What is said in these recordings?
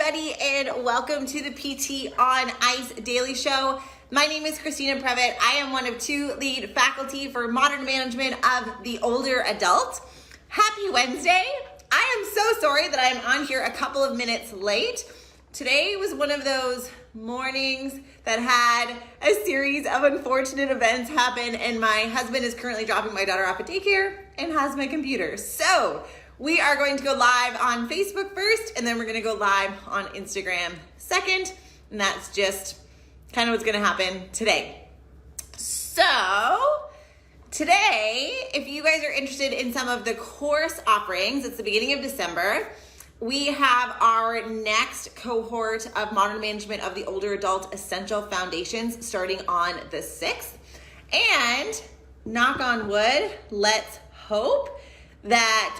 everybody, and welcome to the PT on Ice Daily Show. My name is Christina Previtt. I am one of two lead faculty for modern management of the older adult. Happy Wednesday. I am so sorry that I'm on here a couple of minutes late. Today was one of those mornings that had a series of unfortunate events happen, and my husband is currently dropping my daughter off at daycare and has my computer. So we are going to go live on Facebook first, and then we're going to go live on Instagram second, and that's just kind of what's going to happen today. So today, if you guys are interested in some of the course offerings, it's the beginning of December. We have our next cohort of Modern Management of the Older Adult Essential Foundations starting on the 6th. And knock on wood, let's hope that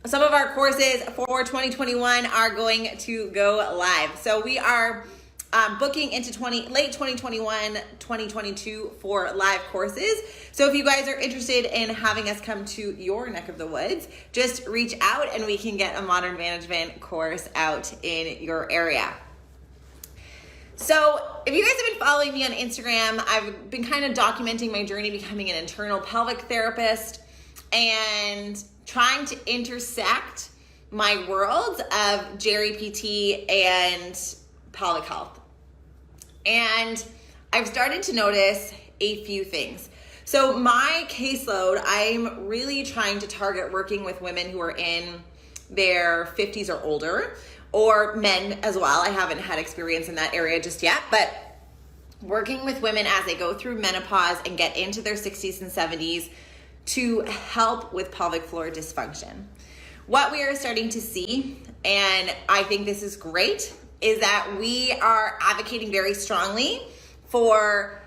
some of our courses for 2021 are going to go live. So we are booking into late 2021, 2022 for live courses. So if you guys are interested in having us come to your neck of the woods, just reach out and we can get a modern management course out in your area. So if you guys have been following me on Instagram, I've been kind of documenting my journey becoming an internal pelvic therapist and trying to intersect my worlds of Geri PT and pelvic health. And I've started to notice a few things. So my caseload, I'm really trying to target working with women who are in their 50s or older, or men as well. I haven't had experience in that area just yet, but working with women as they go through menopause and get into their 60s and 70s to help with pelvic floor dysfunction. What we are starting to see, and I think this is great, is that we are advocating very strongly for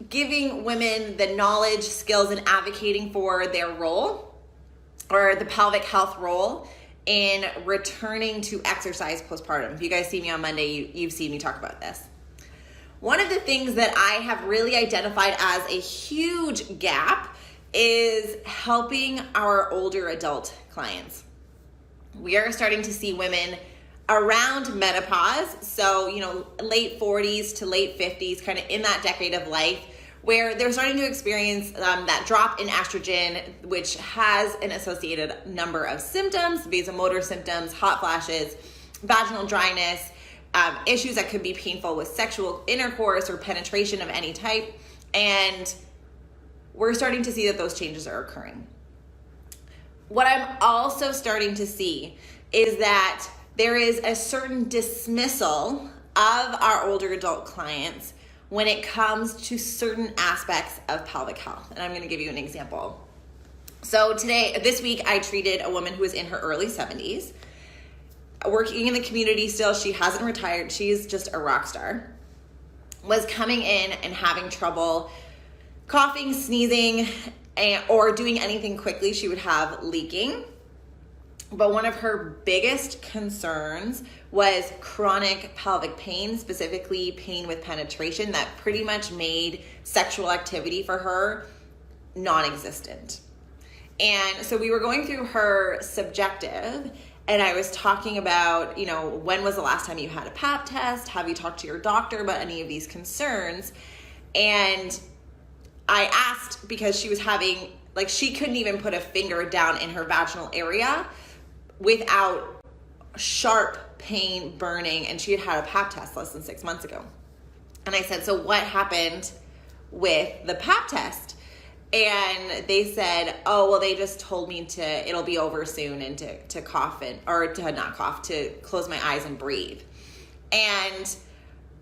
giving women the knowledge, skills, and advocating for their role, or the pelvic health role, in returning to exercise postpartum. If you guys see me on Monday, you've seen me talk about this. One of the things that I have really identified as a huge gap is helping our older adult clients. We are starting to see women around menopause, so late 40s to late 50s, kind of in that decade of life, where they're starting to experience that drop in estrogen, which has an associated number of symptoms, vasomotor symptoms, hot flashes, vaginal dryness, issues that could be painful with sexual intercourse or penetration of any type, and we're starting to see that those changes are occurring. What I'm also starting to see is that there is a certain dismissal of our older adult clients when it comes to certain aspects of pelvic health. And I'm going to give you an example. So this week, I treated a woman who was in her early 70s, working in the community still. She hasn't retired. She's just a rock star. Was coming in and having trouble coughing, sneezing, or doing anything quickly. She would have leaking. But one of her biggest concerns was chronic pelvic pain, specifically pain with penetration that pretty much made sexual activity for her non-existent. And so we were going through her subjective, and I was talking about, when was the last time you had a pap test? Have you talked to your doctor about any of these concerns? And I asked, because she was having, she couldn't even put a finger down in her vaginal area without sharp pain, burning, and she had had a pap test less than 6 months ago. And I said, so what happened with the pap test? And they said, oh, well, they just told me it'll be over soon, and to cough, or to not cough, to close my eyes and breathe. And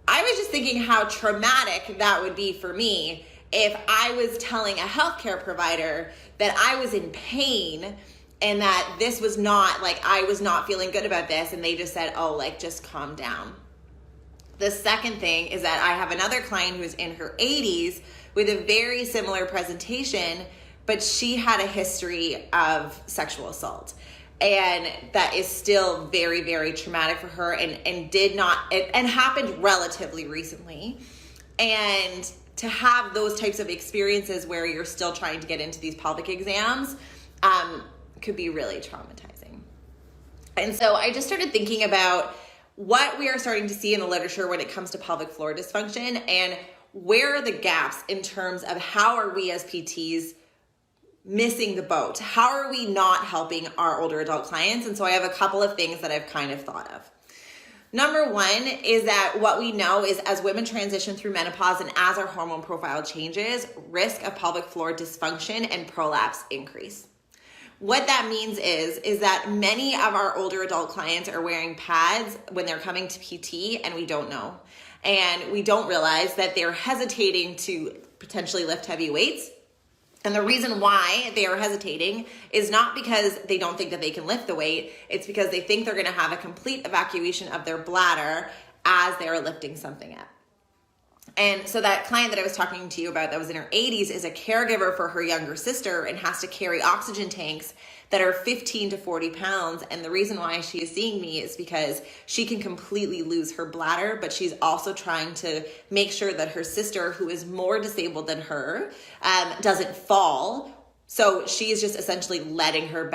I was just thinking how traumatic that would be for me if I was telling a healthcare provider that I was in pain and that this was not, I was not feeling good about this, and they just said, oh, just calm down. The second thing is that I have another client who's in her 80s with a very similar presentation, but she had a history of sexual assault. And that is still very, very traumatic for her, and happened relatively recently. And to have those types of experiences where you're still trying to get into these pelvic exams could be really traumatizing. And so I just started thinking about what we are starting to see in the literature when it comes to pelvic floor dysfunction, and where are the gaps in terms of how are we as PTs missing the boat? How are we not helping our older adult clients? And so I have a couple of things that I've kind of thought of. Number one is that what we know is as women transition through menopause and as our hormone profile changes, risk of pelvic floor dysfunction and prolapse increase. What that means is that many of our older adult clients are wearing pads when they're coming to PT, and we don't know. And we don't realize that they're hesitating to potentially lift heavy weights. And the reason why they are hesitating is not because they don't think that they can lift the weight. It's because they think they're going to have a complete evacuation of their bladder as they are lifting something up. And so that client that I was talking to you about that was in her 80s is a caregiver for her younger sister and has to carry oxygen tanks that are 15 to 40 pounds. And the reason why she is seeing me is because she can completely lose her bladder, but she's also trying to make sure that her sister, who is more disabled than her, doesn't fall. So she is just essentially letting her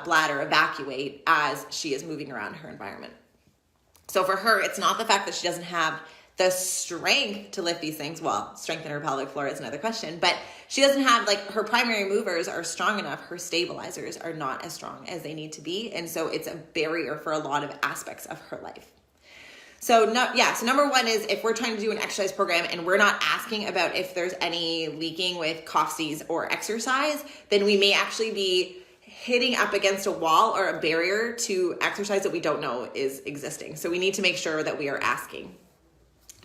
bladder evacuate as she is moving around her environment. So for her, it's not the fact that she doesn't have the strength to lift these things. Well, strength in her pelvic floor is another question, but she doesn't have, like, her primary movers are strong enough. Her stabilizers are not as strong as they need to be. And so it's a barrier for a lot of aspects of her life. So number one is if we're trying to do an exercise program and we're not asking about if there's any leaking with costies or exercise, then we may actually be hitting up against a wall or a barrier to exercise that we don't know is existing. So we need to make sure that we are asking.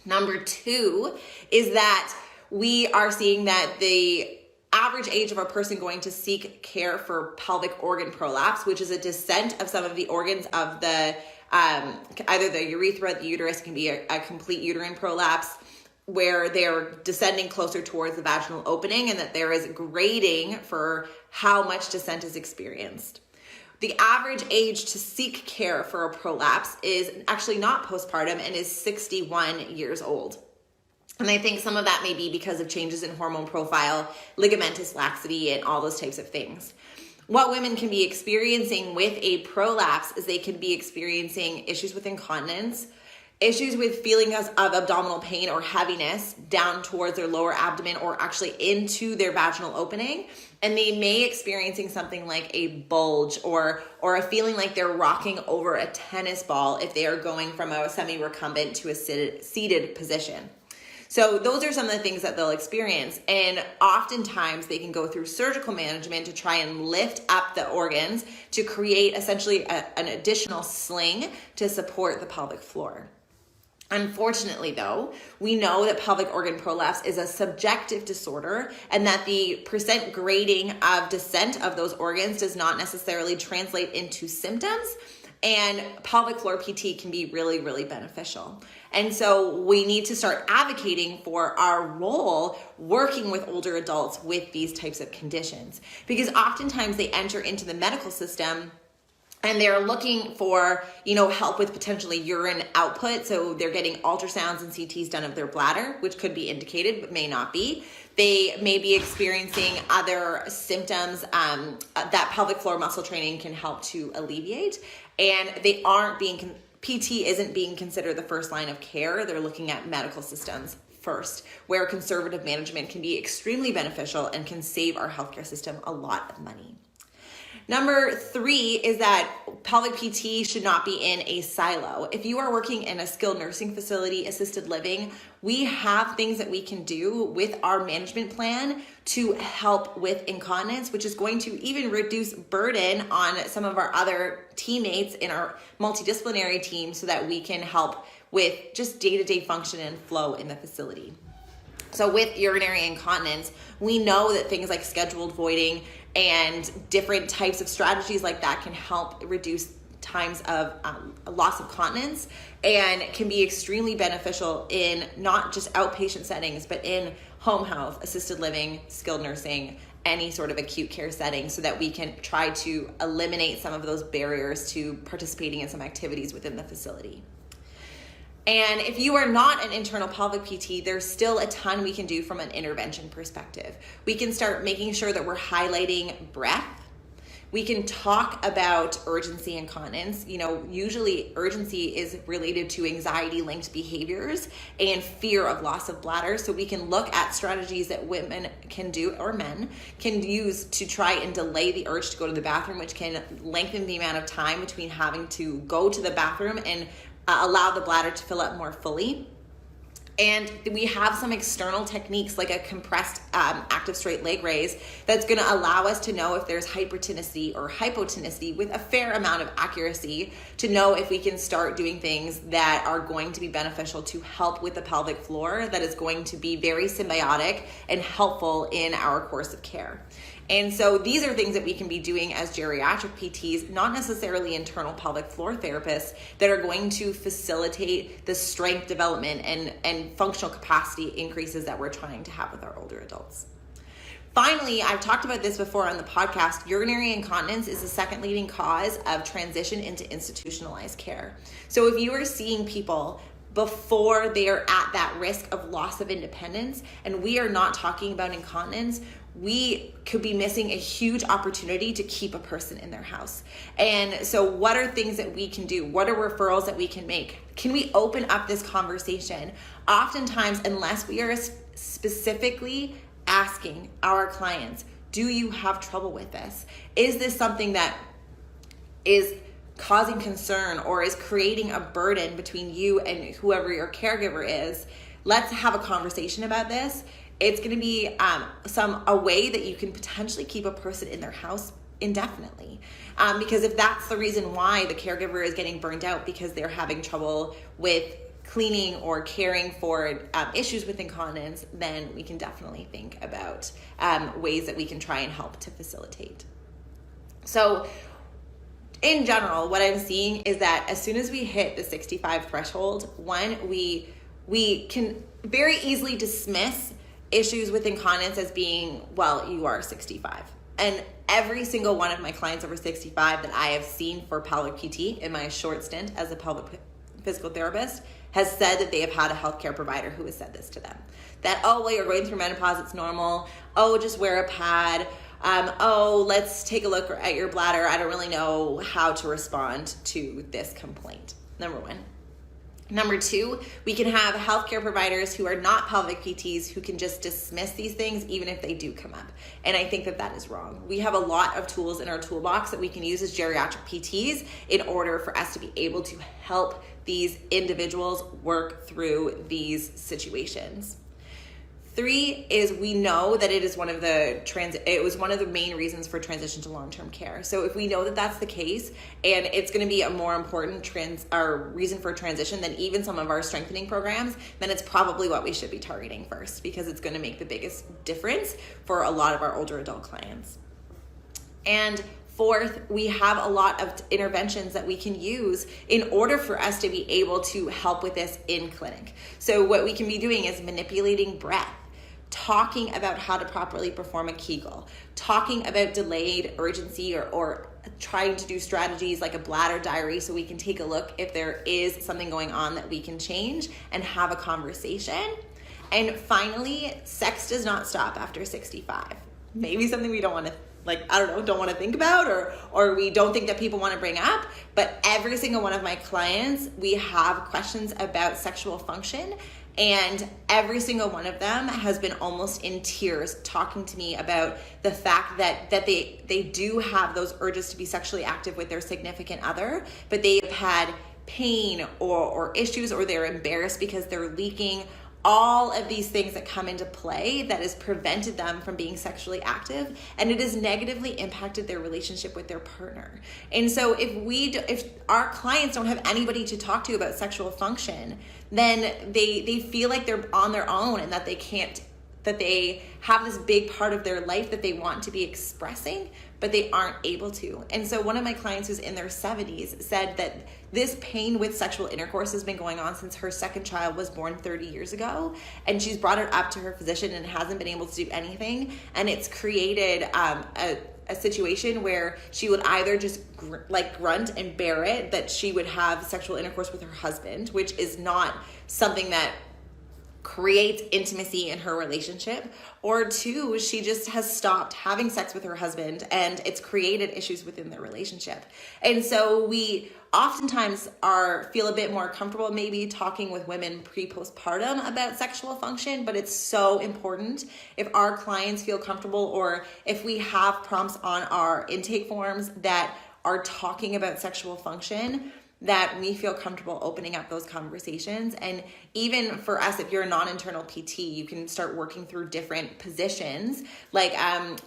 Number two is that we are seeing that the average age of a person going to seek care for pelvic organ prolapse, which is a descent of some of the organs of the either the urethra, the uterus, can be a complete uterine prolapse where they're descending closer towards the vaginal opening, and that there is grading for how much descent is experienced. The average age to seek care for a prolapse is actually not postpartum and is 61 years old. And I think some of that may be because of changes in hormone profile, ligamentous laxity, and all those types of things. What women can be experiencing with a prolapse is they can be experiencing issues with incontinence, issues with feelings of abdominal pain or heaviness down towards their lower abdomen or actually into their vaginal opening. And they may experiencing something like a bulge or a feeling like they're rocking over a tennis ball if they are going from a semi-recumbent to a seated position. So those are some of the things that they'll experience. And oftentimes they can go through surgical management to try and lift up the organs to create essentially an additional sling to support the pelvic floor. Unfortunately, though, we know that pelvic organ prolapse is a subjective disorder and that the percent grading of descent of those organs does not necessarily translate into symptoms, and pelvic floor PT can be really, really beneficial. And so we need to start advocating for our role working with older adults with these types of conditions, because oftentimes they enter into the medical system and they're looking for, help with potentially urine output. So they're getting ultrasounds and CTs done of their bladder, which could be indicated, but may not be. They may be experiencing other symptoms that pelvic floor muscle training can help to alleviate. And they aren't being, PT isn't being considered the first line of care. They're looking at medical systems first, where conservative management can be extremely beneficial and can save our healthcare system a lot of money. Number three is that pelvic PT should not be in a silo. If you are working in a skilled nursing facility, assisted living, we have things that we can do with our management plan to help with incontinence, which is going to even reduce burden on some of our other teammates in our multidisciplinary team so that we can help with just day-to-day function and flow in the facility. So with urinary incontinence, we know that things like scheduled voiding and different types of strategies like that can help reduce times of loss of continence and can be extremely beneficial in not just outpatient settings, but in home health, assisted living, skilled nursing, any sort of acute care setting, so that we can try to eliminate some of those barriers to participating in some activities within the facility. And if you are not an internal pelvic PT, there's still a ton we can do from an intervention perspective. We can start making sure that we're highlighting breath. We can talk about urgency incontinence. Usually urgency is related to anxiety-linked behaviors and fear of loss of bladder. So we can look at strategies that women can do, or men can use, to try and delay the urge to go to the bathroom, which can lengthen the amount of time between having to go to the bathroom and allow the bladder to fill up more fully. And we have some external techniques like a compressed active straight leg raise that's going to allow us to know if there's hypertonicity or hypotonicity with a fair amount of accuracy, to know if we can start doing things that are going to be beneficial to help with the pelvic floor, that is going to be very symbiotic and helpful in our course of care. And so these are things that we can be doing as geriatric PTs, not necessarily internal pelvic floor therapists, that are going to facilitate the strength development and functional capacity increases that we're trying to have with our older adults. Finally, I've talked about this before on the podcast, urinary incontinence is the second leading cause of transition into institutionalized care. So if you are seeing people before they are at that risk of loss of independence, and we are not talking about incontinence, we could be missing a huge opportunity to keep a person in their house. And so what are things that we can do? What are referrals that we can make? Can we open up this conversation? Oftentimes, unless we are specifically asking our clients, do you have trouble with this? Is this something that is causing concern or is creating a burden between you and whoever your caregiver is? Let's have a conversation about this. It's going to be a way that you can potentially keep a person in their house indefinitely. Because if that's the reason why the caregiver is getting burned out because they're having trouble with cleaning or caring for issues with incontinence, then we can definitely think about ways that we can try and help to facilitate. So in general, what I'm seeing is that as soon as we hit the 65 threshold, we can very easily dismiss issues with incontinence as being, well, you are 65. And every single one of my clients over 65 that I have seen for pelvic PT in my short stint as a pelvic physical therapist has said that they have had a healthcare provider who has said this to them. That, oh, well, you're going through menopause, it's normal. Oh, just wear a pad. Oh, let's take a look at your bladder. I don't really know how to respond to this complaint. Number one. Number two, we can have healthcare providers who are not pelvic PTs who can just dismiss these things even if they do come up. And I think that that is wrong. We have a lot of tools in our toolbox that we can use as geriatric PTs in order for us to be able to help these individuals work through these situations. Three is we know that it is one of the main reasons for transition to long-term care. So if we know that that's the case, and it's going to be a more important reason for transition than even some of our strengthening programs, then it's probably what we should be targeting first, because it's going to make the biggest difference for a lot of our older adult clients. And fourth, we have a lot of interventions that we can use in order for us to be able to help with this in clinic. So what we can be doing is manipulating breath, talking about how to properly perform a Kegel, talking about delayed urgency or trying to do strategies like a bladder diary so we can take a look if there is something going on that we can change and have a conversation. And finally, sex does not stop after 65. Maybe something we don't want to don't want to think about or we don't think that people want to bring up, but every single one of my clients, we have questions about sexual function, and every single one of them has been almost in tears talking to me about the fact that they do have those urges to be sexually active with their significant other, but they've had pain or issues, or they're embarrassed because they're leaking. All of these things that come into play that has prevented them from being sexually active, and it has negatively impacted their relationship with their partner. And so if our clients don't have anybody to talk to about sexual function, then they feel like they're on their own and that they have this big part of their life that they want to be expressing, but they aren't able to. And so one of my clients who's in their 70s said that this pain with sexual intercourse has been going on since her second child was born 30 years ago. And she's brought it up to her physician and hasn't been able to do anything. And it's created a situation where she would either just grunt and bear it that she would have sexual intercourse with her husband, which is not something that creates intimacy in her relationship, or 2, she just has stopped having sex with her husband and it's created issues within their relationship. And so we oftentimes feel a bit more comfortable maybe talking with women pre-postpartum about sexual function, but it's so important if our clients feel comfortable, or if we have prompts on our intake forms that are talking about sexual function, that we feel comfortable opening up those conversations. And even for us, if you're a non-internal PT, you can start working through different positions. Like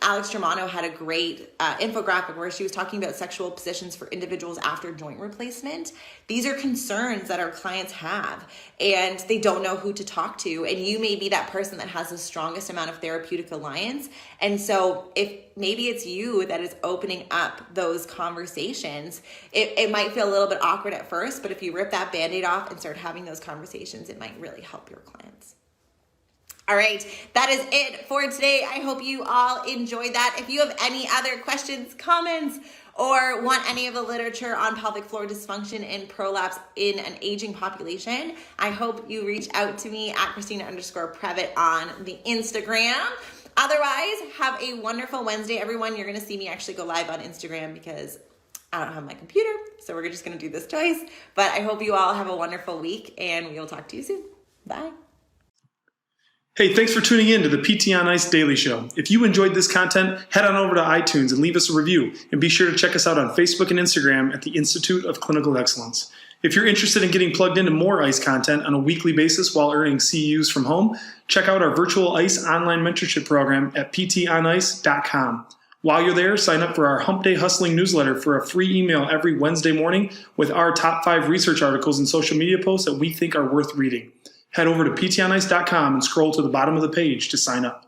Alex Germano had a great infographic where she was talking about sexual positions for individuals after joint replacement. These are concerns that our clients have, and they don't know who to talk to. And you may be that person that has the strongest amount of therapeutic alliance. And so if maybe it's you that is opening up those conversations, it might feel a little bit awkward at first, but if you rip that Band-Aid off and start having those conversations, it might really help your clients. All right, that is it for today. I hope you all enjoyed that. If you have any other questions, comments, or want any of the literature on pelvic floor dysfunction and prolapse in an aging population, I hope you reach out to me at Christina_Previtt on the Instagram. Otherwise, have a wonderful Wednesday, everyone. You're going to see me actually go live on Instagram because I don't have my computer, so we're just going to do this twice. But I hope you all have a wonderful week, and we will talk to you soon. Bye. Hey, thanks for tuning in to the PT on Ice Daily Show. If you enjoyed this content, head on over to iTunes and leave us a review. And be sure to check us out on Facebook and Instagram at the Institute of Clinical Excellence. If you're interested in getting plugged into more ICE content on a weekly basis while earning CEUs from home, check out our virtual ICE online mentorship program at ptonice.com. While you're there, sign up for our Hump Day Hustling newsletter for a free email every Wednesday morning with our top 5 research articles and social media posts that we think are worth reading. Head over to ptonice.com and scroll to the bottom of the page to sign up.